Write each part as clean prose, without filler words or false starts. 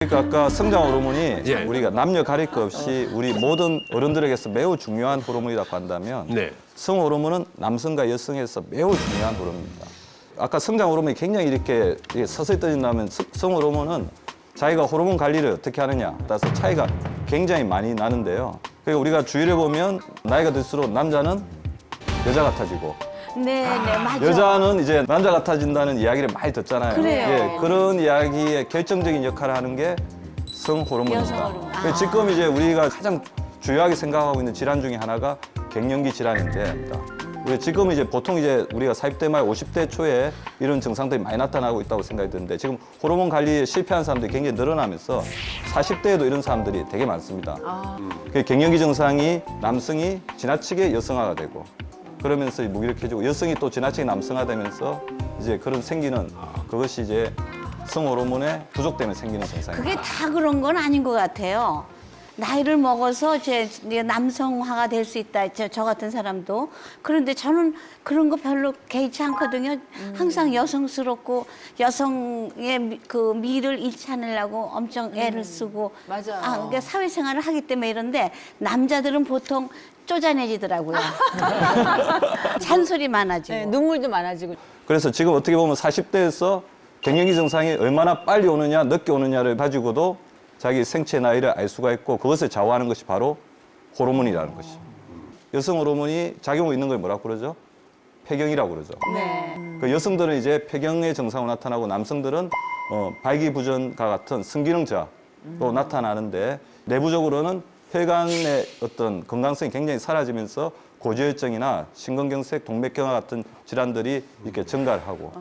그러니까 아까 성장 호르몬이 예. 우리가 남녀 가릴 것 없이 우리 모든 어른들에게서 매우 중요한 호르몬이라고 한다면 네. 성 호르몬은 남성과 여성에서 매우 중요한 호르몬입니다. 아까 성장 호르몬이 굉장히 이렇게 서서히 떠진다면 성 호르몬은 자기가 호르몬 관리를 어떻게 하느냐 따라서 차이가 굉장히 많이 나는데요. 그리고 우리가 주위를 보면 나이가 들수록 남자는 여자 같아지고 네, 맞아. 여자는 이제 남자 같아진다는 이야기를 많이 듣잖아요. 그래요. 예, 그런 이야기의 결정적인 역할을 하는 게 성호르몬입니다. 여성 호르몬. 아. 지금 이제 우리가 가장 주요하게 생각하고 있는 질환 중에 하나가 갱년기 질환인데, 우리 지금 이제 보통 이제 우리가 40대 말 50대 초에 이런 증상들이 많이 나타나고 있다고 생각이 드는데, 지금 호르몬 관리에 실패한 사람들이 굉장히 늘어나면서 40대에도 이런 사람들이 되게 많습니다. 그 갱년기 증상이 남성이 지나치게 여성화가 되고, 그러면서 무기력해지고 여성이 또 지나치게 남성화되면서 이제 그런 생기는 그것이 이제 성호르몬의 부족 때문에 생기는 증상입니다. 그게 다 그런 건 아닌 것 같아요. 나이를 먹어서 이제 남성화가 될 수 있다. 저 같은 사람도. 그런데 저는 그런 거 별로 개의치 않거든요. 항상 여성스럽고 여성의 그 미를 잃지 않으려고 엄청 애를 쓰고. 맞아요. 그러니까 사회생활을 하기 때문에 이런데 남자들은 보통 쪼잔해지더라고요. 잔소리 많아지고. 네, 눈물도 많아지고. 그래서 지금 어떻게 보면 40대에서 갱년기 증상이 얼마나 빨리 오느냐 늦게 오느냐를 가지고도 자기 생체 나이를 알 수가 있고, 그것을 좌우하는 것이 바로 호르몬이라는 것이죠. 여성 호르몬이 작용하고 있는 걸 뭐라고 그러죠? 폐경이라고 그러죠. 네. 그 여성들은 이제 폐경의 증상으로 나타나고, 남성들은 발기부전과 같은 성기능 저하로 나타나는데, 내부적으로는 혈관의 어떤 건강성이 굉장히 사라지면서 고지혈증이나 심근경색, 동맥경화 같은 질환들이 이렇게 증가를 하고,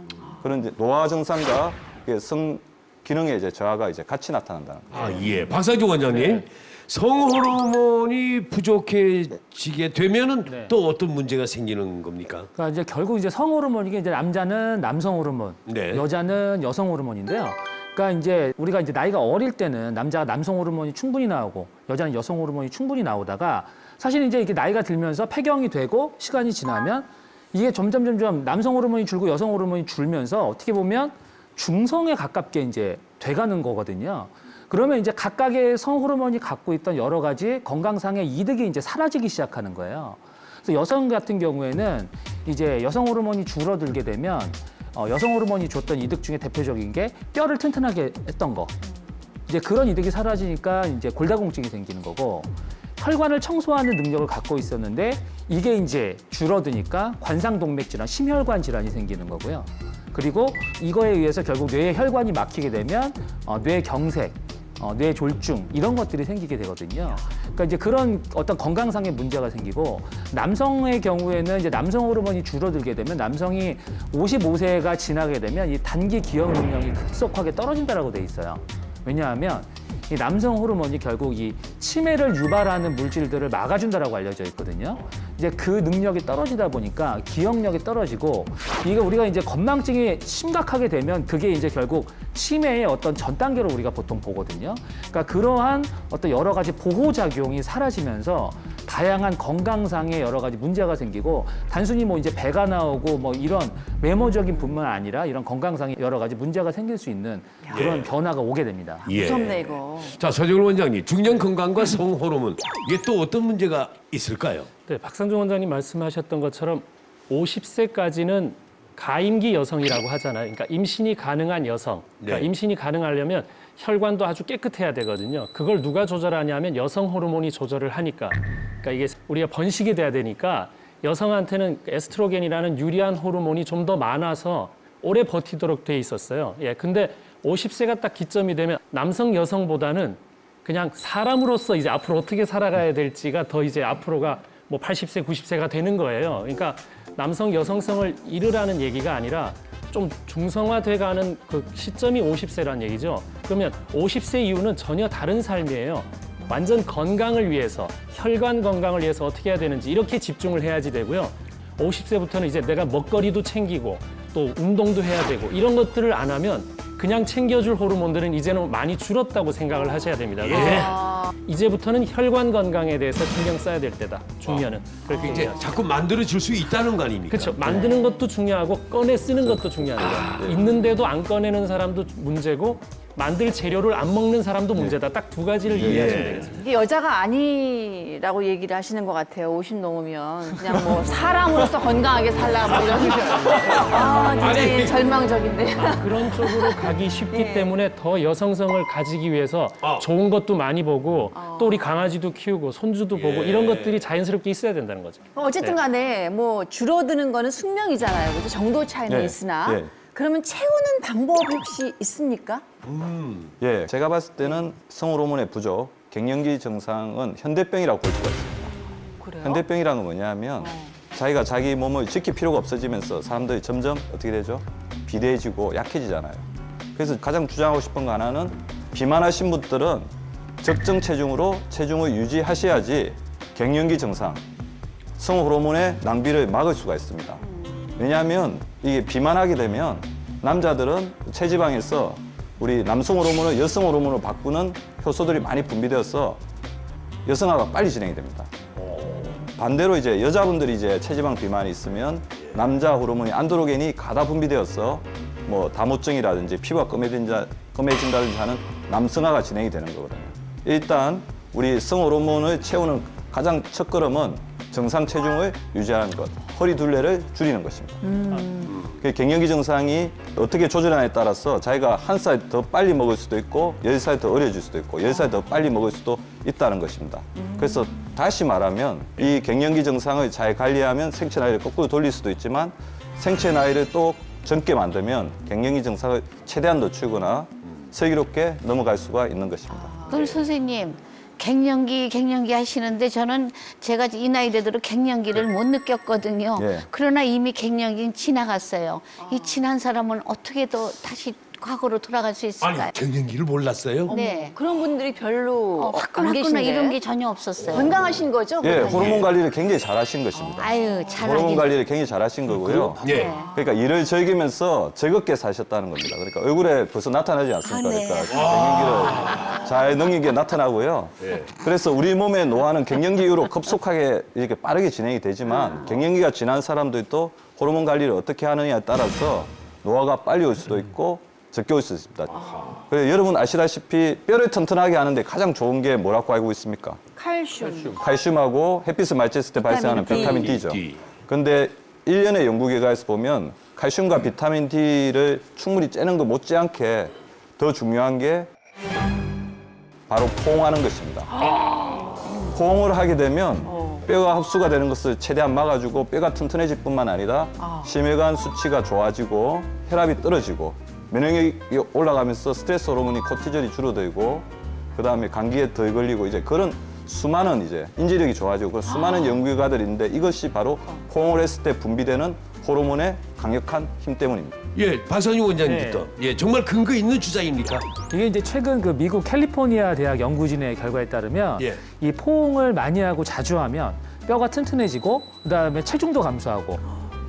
그런 이제 노화 증상과 성 기능의 이제 저하가 이제 같이 나타난다는 거예요. 아, 예. 박상중 원장님. 성호르몬이 부족해지게 되면은 또 어떤 문제가 생기는 겁니까? 그러니까 이제 결국 이제 성호르몬이 이제 남자는 남성 호르몬, 네. 여자는 여성 호르몬인데요. 그러니까 이제 우리가 이제 나이가 어릴 때는 남자가 남성 호르몬이 충분히 나오고 여자는 여성 호르몬이 충분히 나오다가, 사실 이제 이게 나이가 들면서 폐경이 되고 시간이 지나면 이게 점점 남성 호르몬이 줄고 여성 호르몬이 줄면서 어떻게 보면 중성에 가깝게 이제 돼가는 거거든요. 그러면 이제 각각의 성 호르몬이 갖고 있던 여러 가지 건강상의 이득이 이제 사라지기 시작하는 거예요. 그래서 여성 같은 경우에는 이제 여성 호르몬이 줄어들게 되면 여성 호르몬이 줬던 이득 중에 대표적인 게 뼈를 튼튼하게 했던 거. 이제 그런 이득이 사라지니까 이제 골다공증이 생기는 거고, 혈관을 청소하는 능력을 갖고 있었는데 이게 이제 줄어드니까 관상동맥 질환, 심혈관 질환이 생기는 거고요. 그리고 이거에 의해서 결국 뇌의 혈관이 막히게 되면 뇌경색, 뇌졸중 이런 것들이 생기게 되거든요. 그러니까 이제 그런 어떤 건강상의 문제가 생기고, 남성의 경우에는 이제 남성 호르몬이 줄어들게 되면 남성이 55세가 지나게 되면 이 단기 기억 능력이 급속하게 떨어진다라고 돼 있어요. 왜냐하면 이 남성 호르몬이 결국 이 치매를 유발하는 물질들을 막아준다라고 알려져 있거든요. 이제 그 능력이 떨어지다 보니까 기억력이 떨어지고, 이게 우리가 이제 건망증이 심각하게 되면 그게 이제 결국 치매의 어떤 전 단계로 우리가 보통 보거든요. 그러니까 그러한 어떤 여러 가지 보호작용이 사라지면서 다양한 건강상의 여러 가지 문제가 생기고, 단순히 뭐 이제 배가 나오고 뭐 이런 외모적인 뿐만 아니라 이런 건강상의 여러 가지 문제가 생길 수 있는 그런 변화가 오게 됩니다. 예. 무섭네, 이거. 자, 서정훈 원장님. 중년 건강과 성호르몬. 이게 또 어떤 문제가 있을까요? 네, 박상중 원장님 말씀하셨던 것처럼 50세까지는 가임기 여성이라고 하잖아요. 그러니까 임신이 가능한 여성. 그러니까 네. 임신이 가능하려면 혈관도 아주 깨끗해야 되거든요. 그걸 누가 조절하냐면 여성 호르몬이 조절을 하니까. 그러니까 이게 우리가 번식이 돼야 되니까 여성한테는 에스트로겐이라는 유리한 호르몬이 좀 더 많아서 오래 버티도록 돼 있었어요. 예, 근데 50세가 딱 기점이 되면 남성 여성보다는 그냥 사람으로서 이제 앞으로 어떻게 살아가야 될지가 더 이제 앞으로가 뭐 80세, 90세가 되는 거예요. 그러니까 남성 여성성을 잃으라는 얘기가 아니라 좀 중성화돼가는 그 시점이 50세란 얘기죠. 그러면 50세 이후는 전혀 다른 삶이에요. 완전 건강을 위해서, 혈관 건강을 위해서 어떻게 해야 되는지 이렇게 집중을 해야지 되고요. 50세부터는 이제 내가 먹거리도 챙기고 또 운동도 해야 되고 이런 것들을 안 하면 그냥 챙겨줄 호르몬들은 이제는 많이 줄었다고 생각을 하셔야 됩니다. 그래서 이제부터는 혈관 건강에 대해서 신경 써야 될 때다. 중년은. 그렇게 이제 자꾸 만들어질 수 있다는 거 아닙니까? 그렇죠. 만드는 것도 중요하고 꺼내 쓰는 것도 중요한 거예요. 있는데도 안 꺼내는 사람도 문제고 만들 재료를 안 먹는 사람도 문제다. 딱 두 가지를 이해하시면 되겠습니다. 이게 여자가 아니라고 얘기를 하시는 것 같아요. 50 넘으면 그냥 뭐 사람으로서 건강하게 살라 뭐 이런 아 굉장히 절망적인데. 그런 쪽으로 가기 쉽기 때문에 더 여성성을 가지기 위해서 좋은 것도 많이 보고 또 우리 강아지도 키우고 손주도 보고 이런 것들이 자연스럽게 있어야 된다는 거죠. 어쨌든 간에 뭐 줄어드는 거는 숙명이잖아요. 그죠? 정도 차이는 네. 있으나 네. 그러면 채우는 방법이 혹시 있습니까? 예, 제가 봤을 때는 성호르몬의 부족, 갱년기 증상은 현대병이라고 볼 수가 있습니다. 그래요? 현대병이라는 건 뭐냐면 자기가 자기 몸을 지킬 필요가 없어지면서 사람들이 점점 어떻게 되죠? 비대해지고 약해지잖아요. 그래서 가장 주장하고 싶은 거 하나는 비만하신 분들은 적정 체중으로 체중을 유지하셔야지 갱년기 증상, 성호르몬의 낭비를 막을 수가 있습니다. 왜냐하면 이게 비만하게 되면 남자들은 체지방에서 우리 남성 호르몬을 여성 호르몬으로 바꾸는 효소들이 많이 분비되어서 여성화가 빨리 진행이 됩니다. 반대로 이제 여자분들이 이제 체지방 비만이 있으면 남자 호르몬이 안드로겐이 가다 분비되어서 뭐 다모증이라든지 피부가 검해진다든지 하는 남성화가 진행이 되는 거거든요. 일단 우리 성호르몬을 채우는 가장 첫걸음은 정상 체중을 유지하는 것, 허리 둘레를 줄이는 것입니다. 그 갱년기 증상이 어떻게 조절하느냐에 따라서 자기가 1살 더 빨리 먹을 수도 있고 10살 더 어려질 수도 있고 10살 더 빨리 먹을 수도 있다는 것입니다. 그래서 다시 말하면 이 갱년기 증상을 잘 관리하면 생체 나이를 거꾸로 돌릴 수도 있지만 생체 나이를 또 젊게 만들면 갱년기 증상을 최대한 늦추거나 슬기롭게 넘어갈 수가 있는 것입니다. 그럼 선생님, 갱년기 하시는데 저는 제가 이 나이 되도록 갱년기를 못 느꼈거든요. 예. 그러나 이미 갱년기는 지나갔어요. 이 지난 사람은 어떻게 또 다시 과거로 돌아갈 수 있을까요? 아니 갱년기를 몰랐어요? 네. 그런 분들이 별로 안 화끈화끈 계신데 이런 게 전혀 없었어요. 건강하신 거죠? 예, 그러면? 호르몬 관리를 굉장히 잘하신 것입니다. 아유, 호르몬 잘하긴. 관리를 굉장히 잘하신 거고요. 예. 그러니까 일을 즐기면서 즐겁게 사셨다는 겁니다. 그러니까 얼굴에 벌써 나타나지 않습니까? 아, 네. 그러니까 갱년기를 잘 넘긴 게 나타나고요. 그래서 우리 몸의 노화는 갱년기 이후로 급속하게 이렇게 빠르게 진행이 되지만 갱년기가 지난 사람들도 호르몬 관리를 어떻게 하느냐에 따라서 노화가 빨리 올 수도 있고 적게 올 수 있습니다. 그래서 여러분 아시다시피 뼈를 튼튼하게 하는데 가장 좋은 게 뭐라고 알고 있습니까? 칼슘. 칼슘하고 햇빛을 맞이했을 때 발생하는 비타민 D죠. 근데 1년의 연구 결과에서 보면 칼슘과 비타민 D를 충분히 째는 것 못지않게 더 중요한 게 바로 포옹하는 것입니다. 포옹을 하게 되면 뼈가 흡수가 되는 것을 최대한 막아주고 뼈가 튼튼해질 뿐만 아니라 심혈관 수치가 좋아지고 혈압이 떨어지고 면역력이 올라가면서 스트레스 호르몬이 코티졸이 줄어들고 그다음에 감기에 덜 걸리고 이제 그런 수많은 이제 인지력이 좋아지고 그런 수많은 연구 결과들이 있는데 이것이 바로 포옹을 했을 때 분비되는 호르몬의 강력한 힘 때문입니다. 예, 박선유 원장님부터. 예, 정말 근거 있는 주장입니까? 이게 이제 최근 그 미국 캘리포니아 대학 연구진의 결과에 따르면 예. 이 포옹을 많이 하고 자주 하면 뼈가 튼튼해지고 그다음에 체중도 감소하고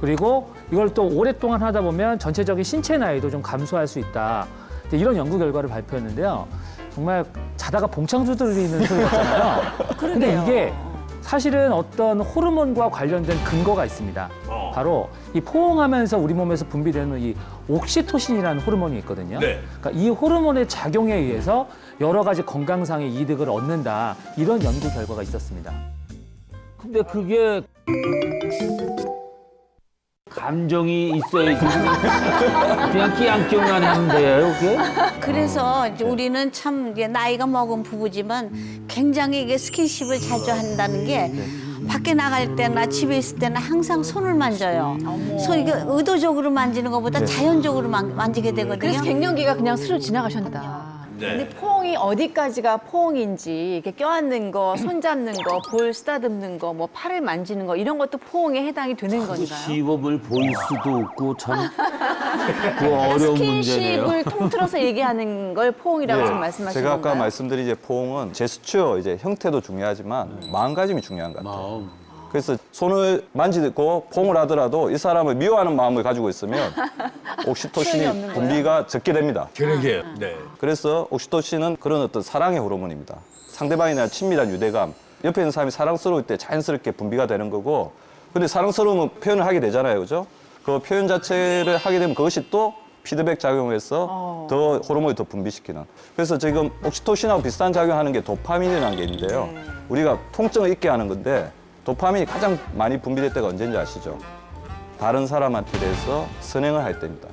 그리고 이걸 또 오랫동안 하다 보면 전체적인 신체 나이도 좀 감소할 수 있다. 이제 이런 연구 결과를 발표했는데요. 정말 자다가 봉창 두드리는 소리 같잖아요. 근데 이게 사실은 어떤 호르몬과 관련된 근거가 있습니다. 바로 이 포옹하면서 우리 몸에서 분비되는 이 옥시토신이라는 호르몬이 있거든요. 네. 그러니까 이 호르몬의 작용에 의해서 여러 가지 건강상의 이득을 얻는다. 이런 연구 결과가 있었습니다. 근데 그게 감정이 있어야지. 그냥 끼양끼양만 하면 돼요, 그게? 그래서 이제 우리는 참 이제 나이가 먹은 부부지만 굉장히 이게 스킨십을 자주 한다는 게 밖에 나갈 때나 집에 있을 때나 항상 손을 만져요. 손 이게 의도적으로 만지는 것보다 자연적으로 만지게 되거든요. 그래서 갱년기가 그냥 스르 지나가셨다. 네. 근데 포옹이 어디까지가 포옹인지 이렇게 껴안는 거, 손잡는 거, 볼 쓰다듬는 거, 뭐 팔을 만지는 거 이런 것도 포옹에 해당이 되는 건가요? 시범을 볼 수도 없고 참 그 어려운 문제네요. 스킨십을 통틀어서 얘기하는 걸 포옹이라고 지금 말씀하시는 제가 건가요? 아까 말씀드린 이제 포옹은 제스처 이제 형태도 중요하지만 마음가짐이 중요한 것 같아요. 그래서 손을 만지고 포옹을 하더라도 이 사람을 미워하는 마음을 가지고 있으면 표현이 옥시토신이 없는 분비가 적게 됩니다. 그러게요. 네. 그래서 옥시토신은 그런 어떤 사랑의 호르몬입니다. 상대방에 대한 친밀한 유대감, 옆에 있는 사람이 사랑스러울 때 자연스럽게 분비가 되는 거고 근데 사랑스러우면 표현을 하게 되잖아요. 그죠? 그 표현 자체를 하게 되면 그것이 또 피드백 작용해서 더 호르몬이 더 분비시키는. 그래서 지금 옥시토신하고 비슷한 작용하는 게 도파민이라는 게 있는데요. 우리가 통증을 잊게 하는 건데 도파민이 가장 많이 분비될 때가 언제인지 아시죠? 다른 사람한테 대해서 선행을 할 때입니다.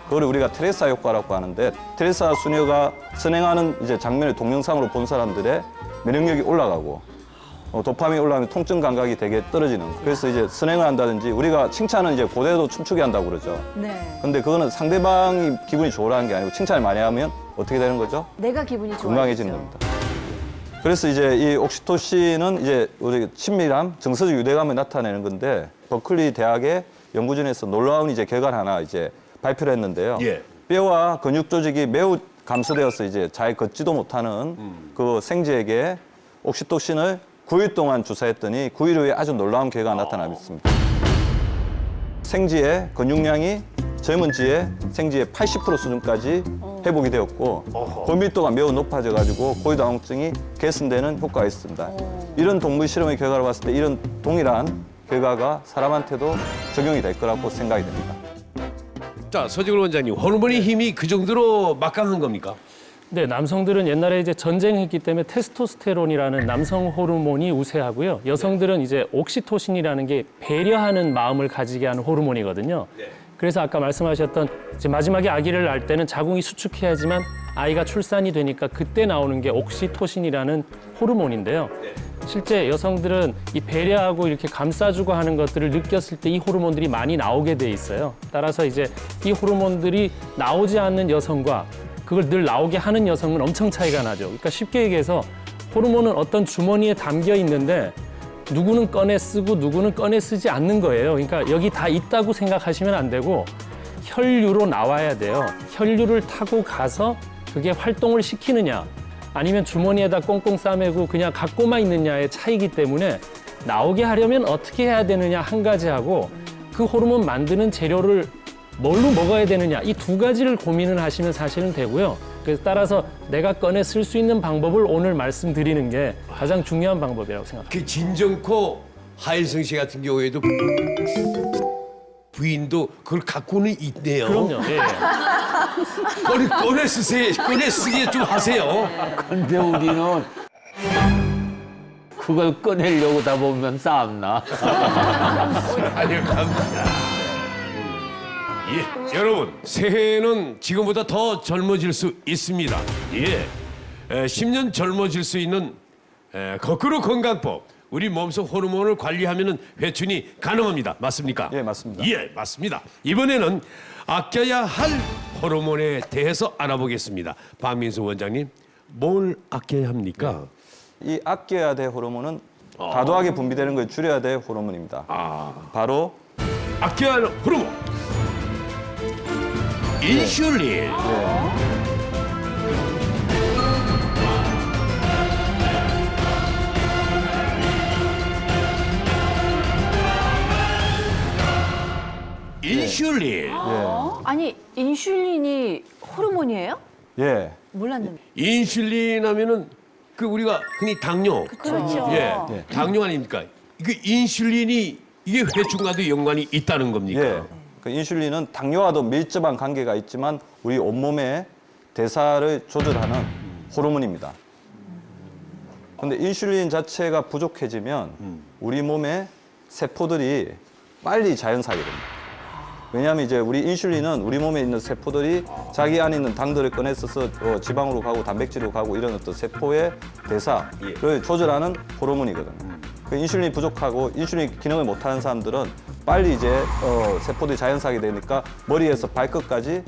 그걸 우리가 테레사 효과라고 하는데 테레사 수녀가 선행하는 이제 장면을 동영상으로 본 사람들의 면역력이 올라가고 도파민이 올라가면 통증 감각이 되게 떨어지는. 그래서 이제 선행을 한다든지 우리가 칭찬은 이제 고대도 춤추게 한다고 그러죠. 네. 근데 그거는 상대방이 기분이 좋으라는 게 아니고 칭찬을 많이 하면 어떻게 되는 거죠? 내가 기분이 좋아지죠. 건강해지는 겁니다. 그래서 이제 이 옥시토신은 이제 우리 친밀함, 정서적 유대감을 나타내는 건데 버클리 대학의 연구진에서 놀라운 이제 결과를 하나 이제 발표를 했는데요. 예. 뼈와 근육 조직이 매우 감소되어서 이제 잘 걷지도 못하는 그 생쥐에게 옥시토신을 9일 동안 주사했더니 9일 후에 아주 놀라운 결과가 나타났습니다. 생쥐의 근육량이 젊은 쥐의 생쥐의 80% 수준까지 회복이 되었고 골밀도가 매우 높아져가지고 고유당혹증이 개선되는 효과가 있습니다. 이런 동물 실험의 결과를 봤을 때 이런 동일한 결과가 사람한테도 적용이 될 거라고 생각이 됩니다. 자, 서지걸 원장님, 호르몬의 힘이 그 정도로 막강한 겁니까? 네, 남성들은 옛날에 이제 전쟁했기 때문에 테스토스테론이라는 남성 호르몬이 우세하고요. 여성들은 이제 옥시토신이라는 게 배려하는 마음을 가지게 하는 호르몬이거든요. 그래서 아까 말씀하셨던 이제 마지막에 아기를 낳을 때는 자궁이 수축해야지만 아이가 출산이 되니까 그때 나오는 게 옥시토신이라는 호르몬인데요. 실제 여성들은 이 배려하고 이렇게 감싸주고 하는 것들을 느꼈을 때 이 호르몬들이 많이 나오게 돼 있어요. 따라서 이제 이 호르몬들이 나오지 않는 여성과 그걸 늘 나오게 하는 여성은 엄청 차이가 나죠. 그러니까 쉽게 얘기해서 호르몬은 어떤 주머니에 담겨 있는데 누구는 꺼내 쓰고 누구는 꺼내 쓰지 않는 거예요. 그러니까 여기 다 있다고 생각하시면 안 되고 혈류로 나와야 돼요. 혈류를 타고 가서 그게 활동을 시키느냐 아니면 주머니에다 꽁꽁 싸매고 그냥 갖고만 있느냐의 차이기 때문에 나오게 하려면 어떻게 해야 되느냐 한 가지하고 그 호르몬 만드는 재료를 뭘로 먹어야 되느냐 이 두 가지를 고민을 하시면 사실은 되고요. 그래서 따라서 내가 꺼내 쓸 수 있는 방법을 오늘 말씀드리는 게 가장 중요한 방법이라고 생각합니다. 그 진정코 하일성 씨 같은 경우에도 부인도 그걸 갖고는 있네요. 그럼요. 예. 꺼내 쓰세요. 꺼내 쓰게 좀 하세요. 근데 우리는 그걸 꺼내려고 다 보면 싸움나. 아니요, 갑니다. 예, 여러분 새해에는 지금보다 더 젊어질 수 있습니다. 예, 10년 젊어질 수 있는 거꾸로 건강법. 우리 몸속 호르몬을 관리하면은 회춘이 가능합니다. 맞습니까? 예, 맞습니다. 예, 맞습니다. 이번에는 아껴야 할 호르몬에 대해서 알아보겠습니다. 박민수 원장님, 뭘 아껴야 합니까? 이 아껴야 될 호르몬은 과도하게 분비되는 걸 줄여야 될 호르몬입니다. 바로 아껴야 하는 호르몬. 인슐린. 인슐린. 아니 인슐린이 호르몬이에요? 예. 몰랐는데. 인슐린 하면은 그 우리가 흔히 당뇨. 그렇죠. 예. 당뇨 아닙니까? 그 인슐린이 이게 회춘과도 연관이 있다는 겁니까? 예. 그 인슐린은 당뇨와도 밀접한 관계가 있지만 우리 온몸의 대사를 조절하는 호르몬입니다. 근데 인슐린 자체가 부족해지면 우리 몸의 세포들이 빨리 자연사하게 됩니다. 왜냐하면 이제 우리 인슐린은 우리 몸에 있는 세포들이 자기 안에 있는 당들을 꺼내서 지방으로 가고 단백질로 가고 이런 어떤 세포의 대사를 조절하는 호르몬이거든요. 그 인슐린이 부족하고 인슐린 기능을 못하는 사람들은 빨리 이제 세포들이 자연사하게 되니까 머리에서 발끝까지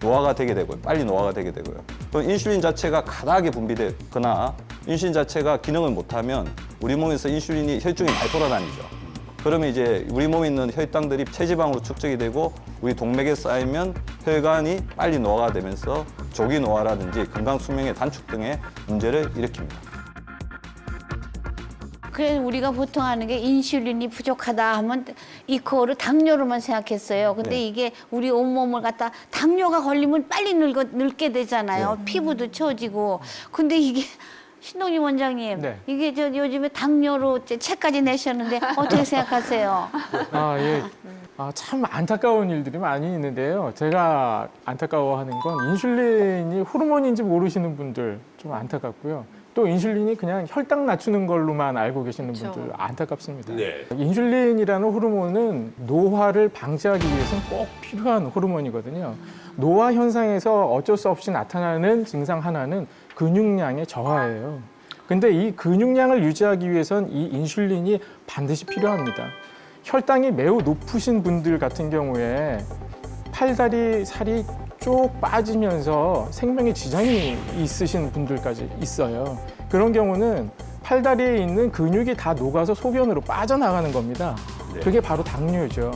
노화가 되게 되고요. 빨리 노화가 되게 되고요. 그럼 인슐린 자체가 과다하게 분비되거나 인슐린 자체가 기능을 못하면 우리 몸에서 인슐린이 혈중이 많이 돌아다니죠. 그러면 이제 우리 몸에 있는 혈당들이 체지방으로 축적이 되고 우리 동맥에 쌓이면 혈관이 빨리 노화가 되면서 조기 노화라든지 건강 수명의 단축 등의 문제를 일으킵니다. 그래서 우리가 보통 하는 게 인슐린이 부족하다 하면 이코를 당뇨로만 생각했어요. 근데 네. 이게 우리 온몸을 갖다 당뇨가 걸리면 빨리 늙게 되잖아요. 피부도 처지고. 근데 이게 신동진 원장님, 네. 이게 저 요즘에 당뇨로 책까지 내셨는데 어떻게 생각하세요? 아, 예. 참 안타까운 일들이 많이 있는데요. 제가 안타까워하는 건 인슐린이 호르몬인지 모르시는 분들 좀 안타깝고요. 또 인슐린이 그냥 혈당 낮추는 걸로만 알고 계시는 분들 안타깝습니다. 네. 인슐린이라는 호르몬은 노화를 방지하기 위해서는 꼭 필요한 호르몬이거든요. 노화 현상에서 어쩔 수 없이 나타나는 증상 하나는 근육량의 저하예요. 근데 이 근육량을 유지하기 위해선 이 인슐린이 반드시 필요합니다. 혈당이 매우 높으신 분들 같은 경우에 팔다리 살이 쭉 빠지면서 생명에 지장이 있으신 분들까지 있어요. 그런 경우는 팔다리에 있는 근육이 다 녹아서 소변으로 빠져나가는 겁니다. 그게 바로 당뇨죠.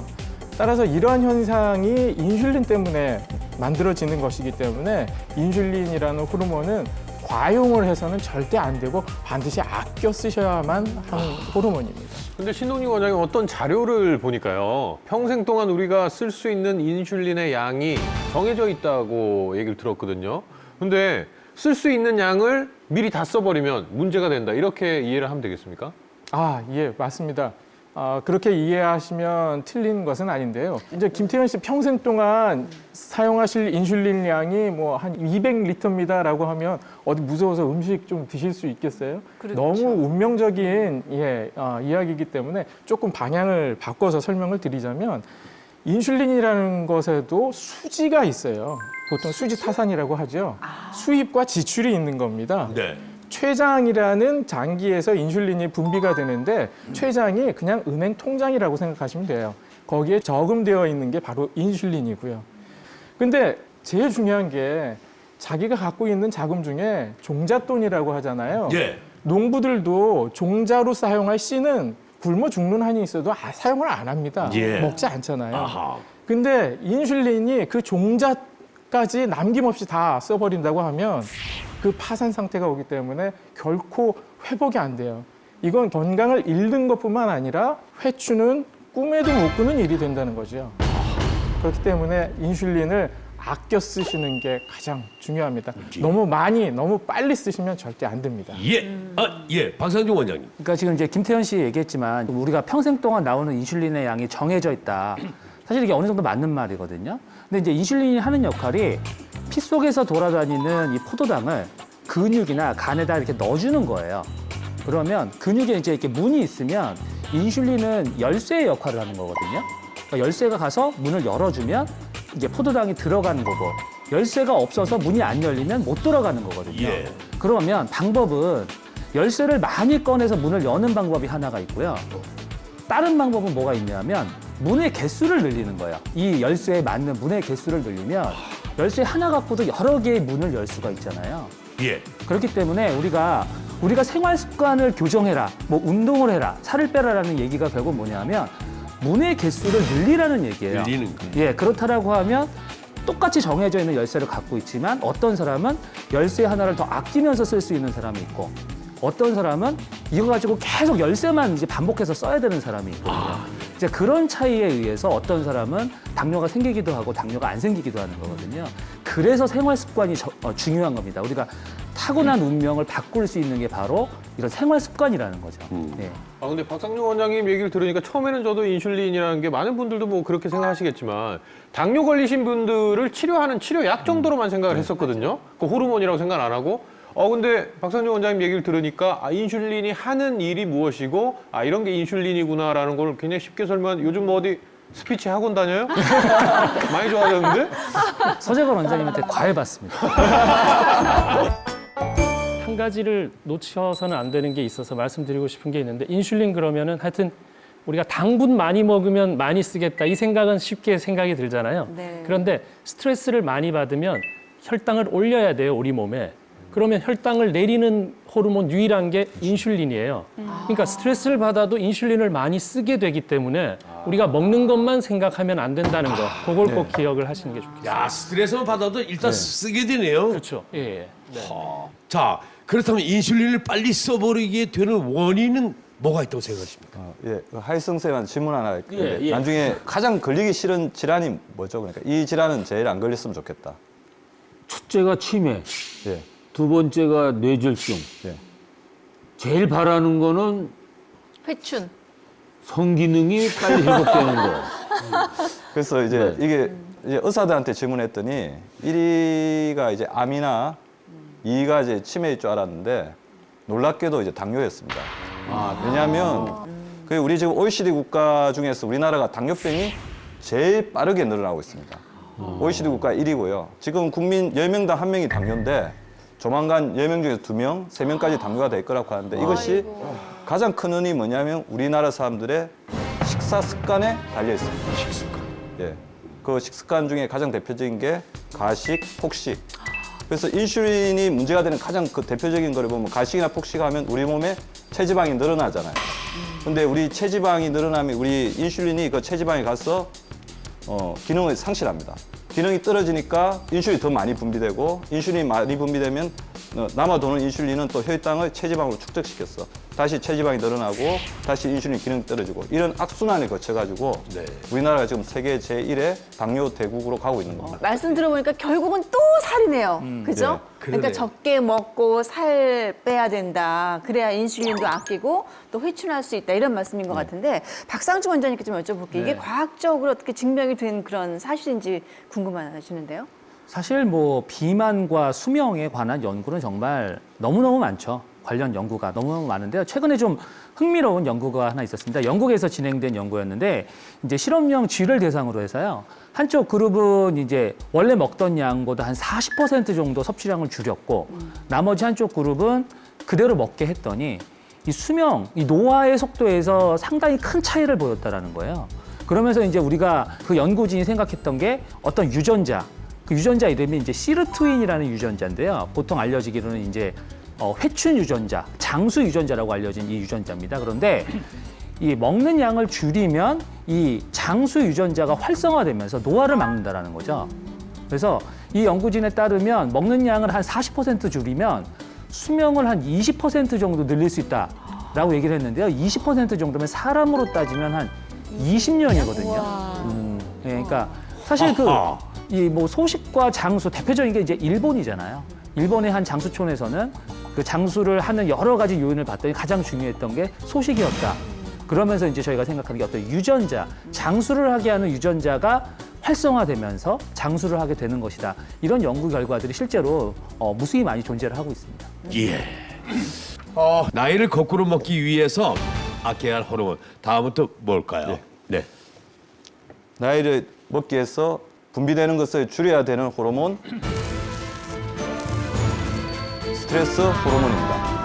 따라서 이러한 현상이 인슐린 때문에 만들어지는 것이기 때문에 인슐린이라는 호르몬은 과용을 해서는 절대 안 되고 반드시 아껴 쓰셔야만 하는 호르몬입니다. 근데 신동진 원장님 어떤 자료를 보니까요. 평생 동안 우리가 쓸 수 있는 인슐린의 양이 정해져 있다고 얘기를 들었거든요. 근데 쓸 수 있는 양을 미리 다 써버리면 문제가 된다. 이렇게 이해를 하면 되겠습니까? 예, 맞습니다. 그렇게 이해하시면 틀린 것은 아닌데요. 이제 김태현 씨 평생 동안 사용하실 인슐린 양이 뭐 한 200리터입니다라고 하면 어디 무서워서 음식 좀 드실 수 있겠어요? 그렇죠. 너무 운명적인 이야기이기 때문에 조금 방향을 바꿔서 설명을 드리자면 인슐린이라는 것에도 수지가 있어요. 보통 수지 타산이라고 하죠. 수입과 지출이 있는 겁니다. 네. 췌장이라는 장기에서 인슐린이 분비가 되는데 췌장이 그냥 은행 통장이라고 생각하시면 돼요. 거기에 저금되어 있는 게 바로 인슐린이고요. 근데 제일 중요한 게 자기가 갖고 있는 자금 중에 종잣돈이라고 하잖아요. 예. 농부들도 종자로 사용할 씨는 굶어 죽는 한이 있어도 사용을 안 합니다. 예. 먹지 않잖아요. 아하. 근데 인슐린이 그 종자까지 남김없이 다 써버린다고 하면 그 파산 상태가 오기 때문에 결코 회복이 안 돼요. 이건 건강을 잃는 것뿐만 아니라 회추는 꿈에도 못 꾸는 일이 된다는 거죠. 그렇기 때문에 인슐린을 아껴 쓰시는 게 가장 중요합니다. 너무 많이, 너무 빨리 쓰시면 절대 안 됩니다. 예. 박상중 원장님. 그러니까 지금 이제 김태현 씨 얘기했지만 우리가 평생 동안 나오는 인슐린의 양이 정해져 있다. 사실 이게 어느 정도 맞는 말이거든요. 근데 이제 인슐린이 하는 역할이 피 속에서 돌아다니는 이 포도당을 근육이나 간에다 이렇게 넣어주는 거예요. 그러면 근육에 이제 이렇게 문이 있으면 인슐린은 열쇠의 역할을 하는 거거든요. 그러니까 열쇠가 가서 문을 열어주면 이제 포도당이 들어가는 거고 열쇠가 없어서 문이 안 열리면 못 들어가는 거거든요. 예. 그러면 방법은 열쇠를 많이 꺼내서 문을 여는 방법이 하나가 있고요. 다른 방법은 뭐가 있냐면 문의 개수를 늘리는 거예요. 이 열쇠에 맞는 문의 개수를 늘리면 열쇠 하나 갖고도 여러 개의 문을 열 수가 있잖아요. 예. 그렇기 때문에 우리가 생활 습관을 교정해라, 뭐 운동을 해라, 살을 빼라라는 얘기가 결국 뭐냐면 문의 개수를 늘리라는 얘기예요. 늘리는 거. 예, 그렇다라고 하면 똑같이 정해져 있는 열쇠를 갖고 있지만 어떤 사람은 열쇠 하나를 더 아끼면서 쓸 수 있는 사람이 있고 어떤 사람은 이거 가지고 계속 열쇠만 이제 반복해서 써야 되는 사람이 있거든요. 이제 그런 차이에 의해서 어떤 사람은 당뇨가 생기기도 하고 당뇨가 안 생기기도 하는 거거든요. 그래서 생활 습관이 중요한 겁니다. 우리가 타고난 운명을 바꿀 수 있는 게 바로 이런 생활 습관이라는 거죠. 예. 근데 박상중 원장님 얘기를 들으니까 처음에는 저도 인슐린이라는 게 많은 분들도 뭐 그렇게 생각하시겠지만 당뇨 걸리신 분들을 치료하는 치료약 정도로만 생각을 했었거든요. 그 호르몬이라고 생각 안 하고. 근데 박상중 원장님 얘기를 들으니까 인슐린이 하는 일이 무엇이고 이런 게 인슐린이구나라는 걸 굉장히 쉽게 설명. 요즘 뭐 어디 스피치 학원 다녀요? 많이 좋아졌는데? 서재건 원장님한테 과외 받습니다. 한 가지를 놓쳐서는 안 되는 게 있어서 말씀드리고 싶은 게 있는데 인슐린 그러면은 하여튼 우리가 당분 많이 먹으면 많이 쓰겠다 이 생각은 쉽게 생각이 들잖아요. 네. 그런데 스트레스를 많이 받으면 혈당을 올려야 돼요, 우리 몸에. 그러면 혈당을 내리는 호르몬 유일한 게 인슐린이에요. 그러니까 스트레스를 받아도 인슐린을 많이 쓰게 되기 때문에 우리가 먹는 것만 생각하면 안 된다는 거. 그걸 꼭 기억을 하시는 게 좋겠어요. 야, 스트레스만 받아도 일단 쓰게 되네요. 그렇죠. 예. 네. 자, 그렇다면 인슐린을 빨리 써버리게 되는 원인은 뭐가 있다고 생각하십니까? 하이승 쌤한테 질문 하나 있는데 나중에 가장 걸리기 싫은 질환이 뭐죠? 그러니까 이 질환은 제일 안 걸렸으면 좋겠다. 첫째가 치매, 예. 두 번째가 뇌졸중. 예. 제일 바라는 거는 회춘. 성기능이 빨리 회복되는 거. 그래서 이제 이게 이제 의사들한테 질문했더니 1위가 이제 암이나 2위가 이제 치매일 줄 알았는데 놀랍게도 이제 당뇨였습니다. 왜냐하면 그 우리 지금 OECD 국가 중에서 우리나라가 당뇨병이 제일 빠르게 늘어나고 있습니다. OECD 국가 1위고요. 지금 국민 10명당 1명이 당뇨인데 조만간 10명 중에서 2명, 3명까지 당뇨가 될 거라고 하는데 이것이 가장 큰 원인이 뭐냐면 우리나라 사람들의 식사 습관에 달려 있습니다. 식습관. 예. 그 식습관 중에 가장 대표적인 게 가식, 폭식. 그래서 인슐린이 문제가 되는 가장 그 대표적인 거를 보면 가식이나 폭식하면 우리 몸에 체지방이 늘어나잖아요. 근데 우리 체지방이 늘어나면 우리 인슐린이 그 체지방에 가서 기능을 상실합니다. 기능이 떨어지니까 인슐린이 더 많이 분비되고 인슐린이 많이 분비되면 남아도는 인슐린은 또 혈당을 체지방으로 축적시켰어. 다시 체지방이 늘어나고 다시 인슐린 기능이 떨어지고 이런 악순환을 거쳐가지고 우리나라가 지금 세계 제1의 당뇨 대국으로 가고 있는 겁니다. 말씀 들어보니까 결국은 또 살이네요. 그죠? 네, 그러니까 그러네요. 적게 먹고 살 빼야 된다. 그래야 인슐린도 아끼고 또 회춘할 수 있다. 이런 말씀인 것 같은데 박상주 원장님께 좀 여쭤볼게요. 이게 과학적으로 어떻게 증명이 된 그런 사실인지 궁금하시는데요. 사실 뭐 비만과 수명에 관한 연구는 정말 너무너무 많죠. 관련 연구가 너무너무 많은데요. 최근에 좀 흥미로운 연구가 하나 있었습니다. 영국에서 진행된 연구였는데 이제 실험용 쥐를 대상으로 해서요. 한쪽 그룹은 이제 원래 먹던 양보다 한 40% 정도 섭취량을 줄였고 나머지 한쪽 그룹은 그대로 먹게 했더니 이 수명, 이 노화의 속도에서 상당히 큰 차이를 보였다라는 거예요. 그러면서 이제 우리가 그 연구진이 생각했던 게 어떤 유전자, 그 유전자 이름이 이제 시르트윈이라는 유전자인데요. 보통 알려지기로는 이제 회춘 유전자, 장수 유전자라고 알려진 이 유전자입니다. 그런데 이 먹는 양을 줄이면 이 장수 유전자가 활성화되면서 노화를 막는다라는 거죠. 그래서 이 연구진에 따르면 먹는 양을 한 40% 줄이면 수명을 한 20% 정도 늘릴 수 있다라고 얘기를 했는데요. 20% 정도면 사람으로 따지면 한 20년이거든요. 그러니까 사실 이 뭐 소식과 장수 대표적인 게 이제 일본이잖아요. 일본의 한 장수촌에서는 그 장수를 하는 여러 가지 요인을 봤더니 가장 중요했던 게 소식이었다. 그러면서 이제 저희가 생각하는 게 어떤 유전자, 장수를 하게 하는 유전자가 활성화되면서 장수를 하게 되는 것이다. 이런 연구 결과들이 실제로 무수히 많이 존재를 하고 있습니다. 예. 나이를 거꾸로 먹기 위해서 아껴야 할 호르몬. 다음은 또 뭘까요? 네. 나이를 먹기 위해서 분비되는 것을 줄여야 되는 호르몬 스트레스 호르몬입니다.